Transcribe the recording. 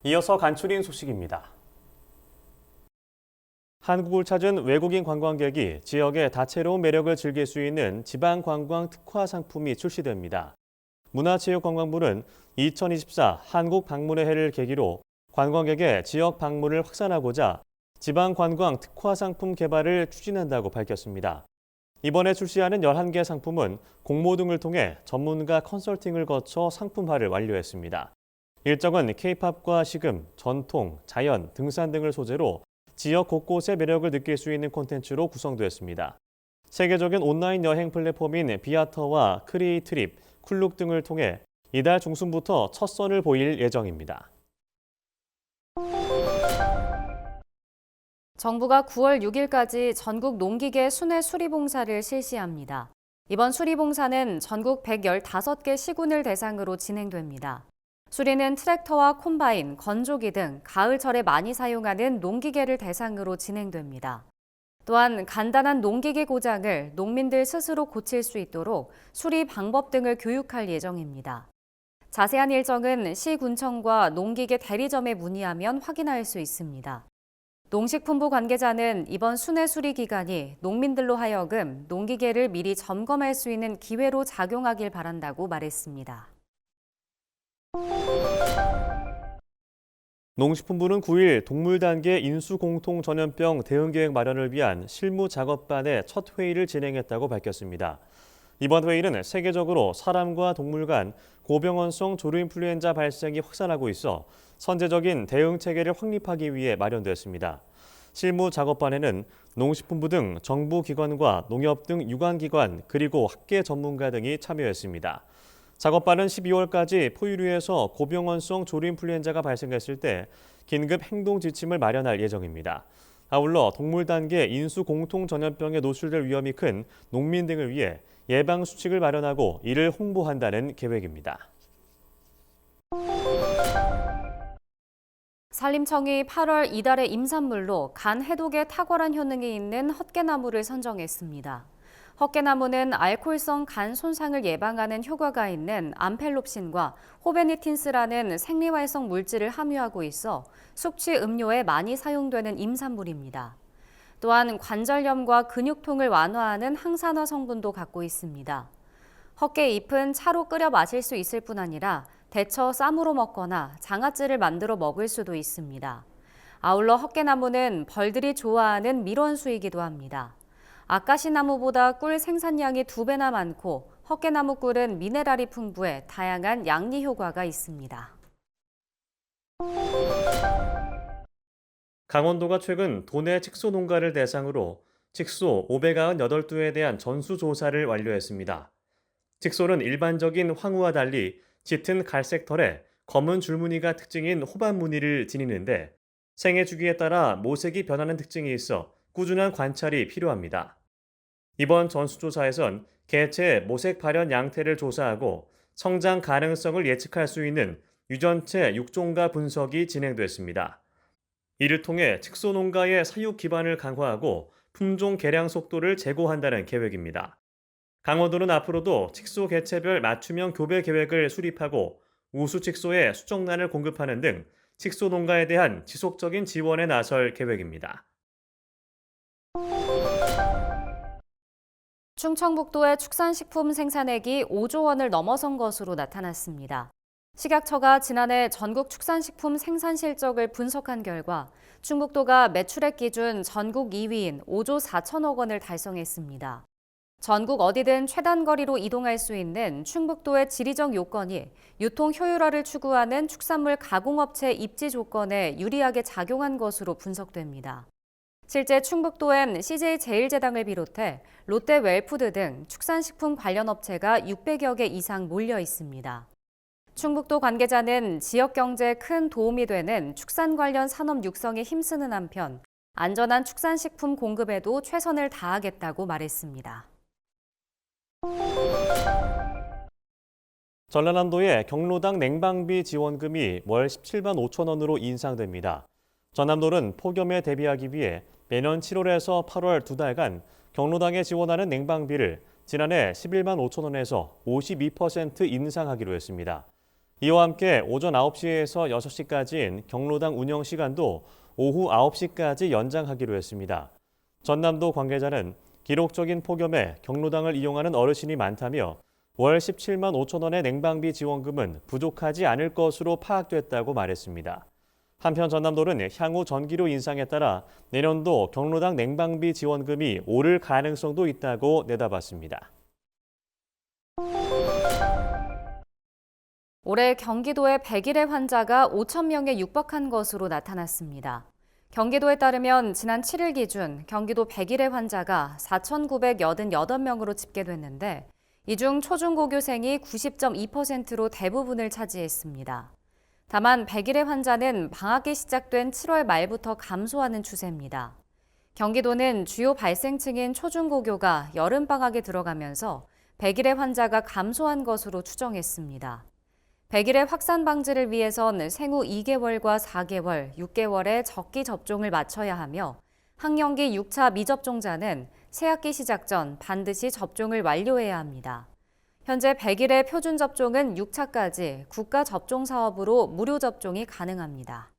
이어서 간추린 소식입니다. 한국을 찾은 외국인 관광객이 지역의 다채로운 매력을 즐길 수 있는 지방관광 특화 상품이 출시됩니다. 문화체육관광부는 2024 한국 방문의 해를 계기로 관광객의 지역 방문을 확산하고자 지방관광 특화 상품 개발을 추진한다고 밝혔습니다. 이번에 출시하는 11개 상품은 공모 등을 통해 전문가 컨설팅을 거쳐 상품화를 완료했습니다. 일정은 K-팝과 식음, 전통, 자연, 등산 등을 소재로 지역 곳곳의 매력을 느낄 수 있는 콘텐츠로 구성되었습니다. 세계적인 온라인 여행 플랫폼인 비아터와 크리에이트립, 쿨룩 등을 통해 이달 중순부터 첫 선을 보일 예정입니다. 정부가 9월 6일까지 전국 농기계 순회 수리봉사를 실시합니다. 이번 수리봉사는 전국 115개 시군을 대상으로 진행됩니다. 수리는 트랙터와 콤바인, 건조기 등 가을철에 많이 사용하는 농기계를 대상으로 진행됩니다. 또한 간단한 농기계 고장을 농민들 스스로 고칠 수 있도록 수리 방법 등을 교육할 예정입니다. 자세한 일정은 시군청과 농기계 대리점에 문의하면 확인할 수 있습니다. 농식품부 관계자는 이번 순회 수리 기간이 농민들로 하여금 농기계를 미리 점검할 수 있는 기회로 작용하길 바란다고 말했습니다. 농식품부는 9일 동물단계 인수공통 전염병 대응계획 마련을 위한 실무 작업반의 첫 회의를 진행했다고 밝혔습니다. 이번 회의는 세계적으로 사람과 동물 간 고병원성 조류인플루엔자 발생이 확산하고 있어 선제적인 대응 체계를 확립하기 위해 마련되었습니다. 실무 작업반에는 농식품부 등 정부 기관과 농협 등 유관기관 그리고 학계 전문가 등이 참여했습니다. 작업반은 12월까지 포유류에서 고병원성 조류인플루엔자가 발생했을 때 긴급 행동 지침을 마련할 예정입니다. 아울러 동물 단계 인수 공통 전염병에 노출될 위험이 큰 농민 등을 위해 예방 수칙을 마련하고 이를 홍보한다는 계획입니다. 산림청이 8월 이달의 임산물로 간 해독에 탁월한 효능이 있는 헛개나무를 선정했습니다. 헛개나무는 알코올성 간 손상을 예방하는 효과가 있는 암펠롭신과 호베니틴스라는 생리활성 물질을 함유하고 있어 숙취 음료에 많이 사용되는 임산물입니다. 또한 관절염과 근육통을 완화하는 항산화 성분도 갖고 있습니다. 헛개 잎은 차로 끓여 마실 수 있을 뿐 아니라 데쳐 쌈으로 먹거나 장아찌를 만들어 먹을 수도 있습니다. 아울러 헛개나무는 벌들이 좋아하는 밀원수이기도 합니다. 아카시나무보다 꿀 생산량이 2배나 많고 헛개나무 꿀은 미네랄이 풍부해 다양한 양리 효과가 있습니다. 강원도가 최근 도내 칡소 농가를 대상으로 칡소 598두에 대한 전수조사를 완료했습니다. 칡소는 일반적인 황후와 달리 짙은 갈색 털에 검은 줄무늬가 특징인 호반 무늬를 지니는데 생애 주기에 따라 모색이 변하는 특징이 있어 꾸준한 관찰이 필요합니다. 이번 전수조사에선 개체의 모색 발현 양태를 조사하고 성장 가능성을 예측할 수 있는 유전체 6종가 분석이 진행됐습니다. 이를 통해 칡소 농가의 사육 기반을 강화하고 품종 개량 속도를 제고한다는 계획입니다. 강원도는 앞으로도 칡소 개체별 맞춤형 교배 계획을 수립하고 우수 칡소의 수정란을 공급하는 등 칡소 농가에 대한 지속적인 지원에 나설 계획입니다. 충청북도의 축산식품 생산액이 5조 원을 넘어선 것으로 나타났습니다. 식약처가 지난해 전국 축산식품 생산 실적을 분석한 결과 충북도가 매출액 기준 전국 2위인 5조 4천억 원을 달성했습니다. 전국 어디든 최단거리로 이동할 수 있는 충북도의 지리적 요건이 유통 효율화를 추구하는 축산물 가공업체 입지 조건에 유리하게 작용한 것으로 분석됩니다. 실제 충북도엔 CJ제일제당을 비롯해 롯데 웰푸드 등 축산식품 관련 업체가 600여 개 이상 몰려 있습니다. 충북도 관계자는 지역 경제에 큰 도움이 되는 축산 관련 산업 육성에 힘쓰는 한편 안전한 축산식품 공급에도 최선을 다하겠다고 말했습니다. 전라남도의 경로당 냉방비 지원금이 월 17만 5천 원으로 인상됩니다. 전남도는 폭염에 대비하기 위해 매년 7월에서 8월 2달간 경로당에 지원하는 냉방비를 지난해 11만 5천 원에서 52% 인상하기로 했습니다. 이와 함께 오전 9시에서 6시까지인 경로당 운영 시간도 오후 9시까지 연장하기로 했습니다. 전남도 관계자는 기록적인 폭염에 경로당을 이용하는 어르신이 많다며 월 17만 5천 원의 냉방비 지원금은 부족하지 않을 것으로 파악됐다고 말했습니다. 한편 전남도는 향후 전기료 인상에 따라 내년도 경로당 냉방비 지원금이 오를 가능성도 있다고 내다봤습니다. 올해 경기도의 100일의 환자가 5천 명에 육박한 것으로 나타났습니다. 경기도에 따르면 지난 7일 기준 경기도 100일의 환자가 4,988명으로 집계됐는데 이 중 초중고교생이 90.2%로 대부분을 차지했습니다. 다만 100일의 환자는 방학이 시작된 7월 말부터 감소하는 추세입니다. 경기도는 주요 발생층인 초중고교가 여름방학에 들어가면서 100일의 환자가 감소한 것으로 추정했습니다. 100일의 확산 방지를 위해선 생후 2개월과 4개월, 6개월의 적기 접종을 마쳐야 하며 학령기 6차 미접종자는 새학기 시작 전 반드시 접종을 완료해야 합니다. 현재 100일의 표준 접종은 6차까지 국가 접종 사업으로 무료 접종이 가능합니다.